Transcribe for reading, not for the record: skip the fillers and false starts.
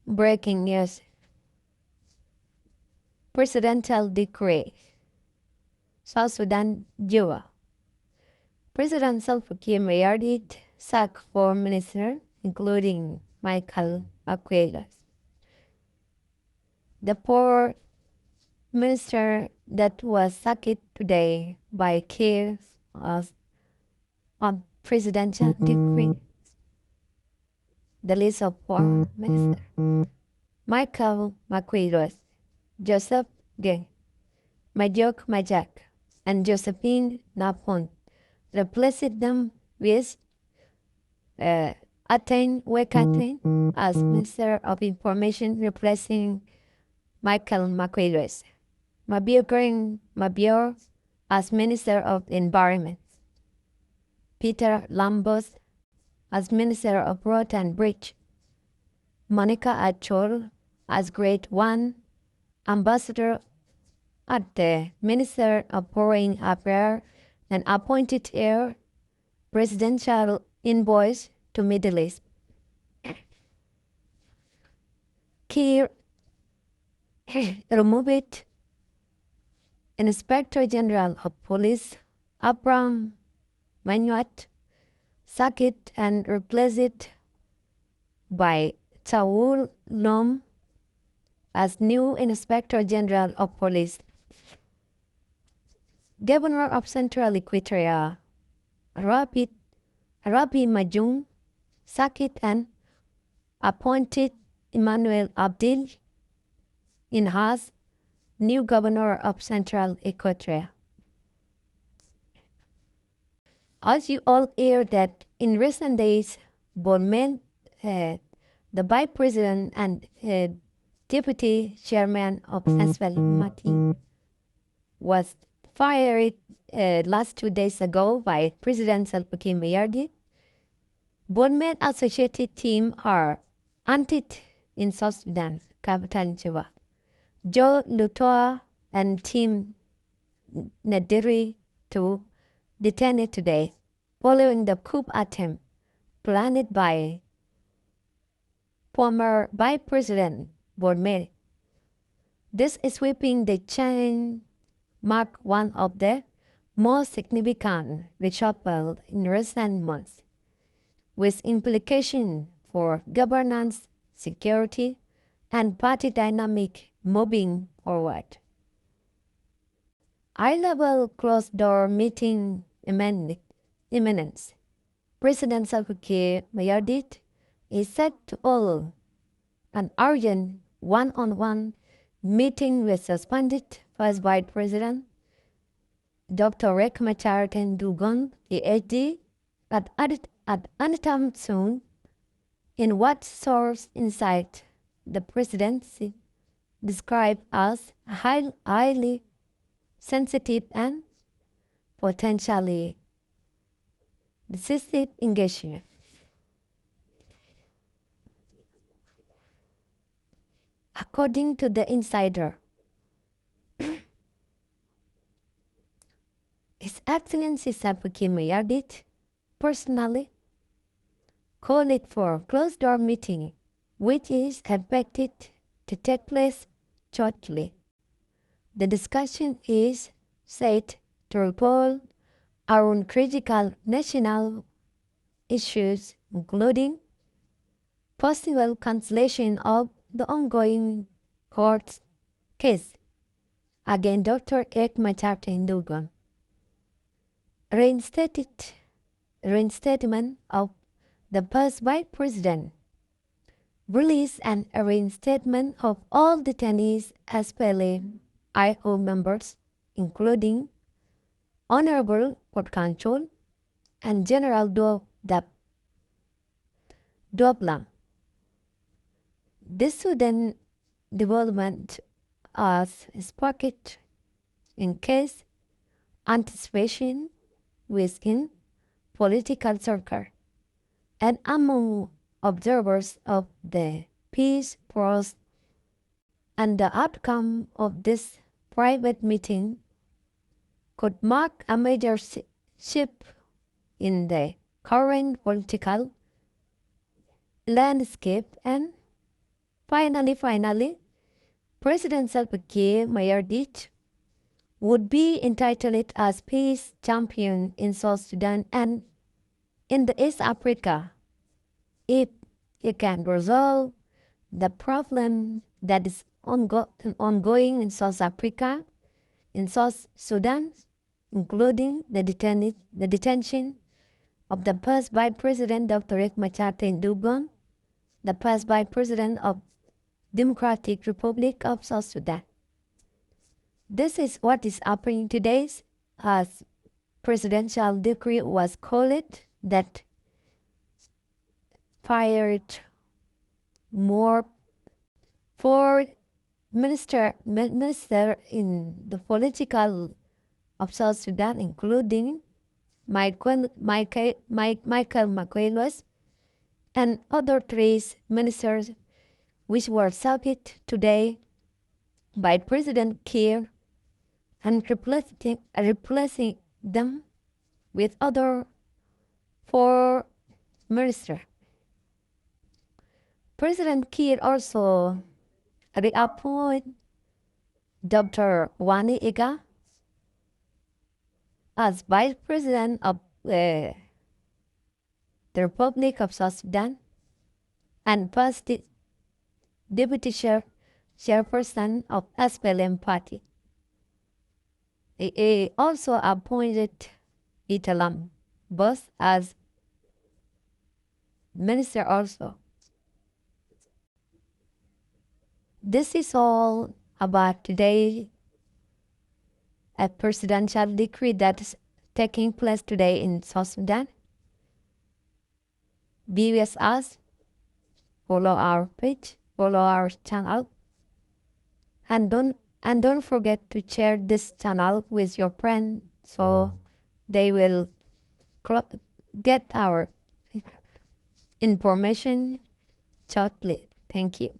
Breaking news. Presidential decree. South Sudan, Juba. President Salva Kiir Mayardit sacked 4 ministers, including Michael Aquelas. The poor minister that was sacked today by Kiir was on presidential decree. The list of 4 ministers. Michael Aquelas, Joseph Gay, Majok Majak, and Josephine Napon replaced them with Aten Wekaten as Minister of Information, replacing Michael Makueles. Mabio Green Mabio as Minister of Environment. Peter Lambos as Minister of Road and Bridge. Monica Achol as Grade 1 Ambassador at the Minister of Foreign Affairs and appointed heir presidential envoys to Middle East. Kiir removed Inspector General of Police Abraham Manuat, sacked and replaced by Saul Lom as new Inspector General of Police. Governor of Central Equatoria, Rabi Majum, sacked and appointed Emmanuel Abdil as new Governor of Central Equatoria. As you all hear that in recent days, Bolman, the Vice President and Deputy Chairman of Asfel Mati, was fired last 2 days ago by President Salva Kiir Mayardit. Bolman associated team are antit in South Sudan, capital Juba. Joe Lutoa and Team Nadiri to detained today following the coup attempt planned by former Vice President Bolmel. This is sweeping the chain mark one of the most significant reshuffle in recent months, with implications for governance, security, and party dynamic moving forward. High-level closed-door meeting imminence. President Salva Kiir Mayardit is set to hold an urgent one-on-one meeting with suspended First Vice President Dr. Riek Machar Dugon, PhD, at any time soon, in what source inside the presidency described as highly sensitive and potentially decisive engagement. According to the insider, His Excellency Salva Kiir Mayardit personally called it for closed-door meeting, which is expected to take place shortly. The discussion is set to revolve around critical national issues, including possible cancellation of the ongoing court case against Dr. Riek Machar Dugon, reinstatement of the first Vice President, release and reinstatement of all detainees as IO members, including Honorable Port Control and General Doblam. This sudden development as sparked in case anticipation within political circle and among observers of the peace process, and the outcome of this private meeting could mark a major shift in the current political landscape and Finally, President Salva Kiir Mayardit would be entitled as peace champion in South Sudan and in the East Africa if he can resolve the problem that is ongoing in South Africa, in South Sudan, including the detention of the past Vice President Dr. Riek Machar in Dugon, the past Vice President of Democratic Republic of South Sudan. This is what is happening today, as presidential decree was called that fired more four minister in the political of South Sudan, including Michael Makuelos and other three ministers, which were sacked today by President Kiir and replacing them with other four ministers. President Kiir also reappointed Dr. Wani Iga as Vice President of the Republic of South Sudan and first Deputy Chairperson of SPLM Party. He also appointed Italam both as minister also. This is all about today, a presidential decree that is taking place today in South Sudan. Be with us, follow our page, follow our channel, and don't forget to share this channel with your friends so they will get our information shortly. Thank you.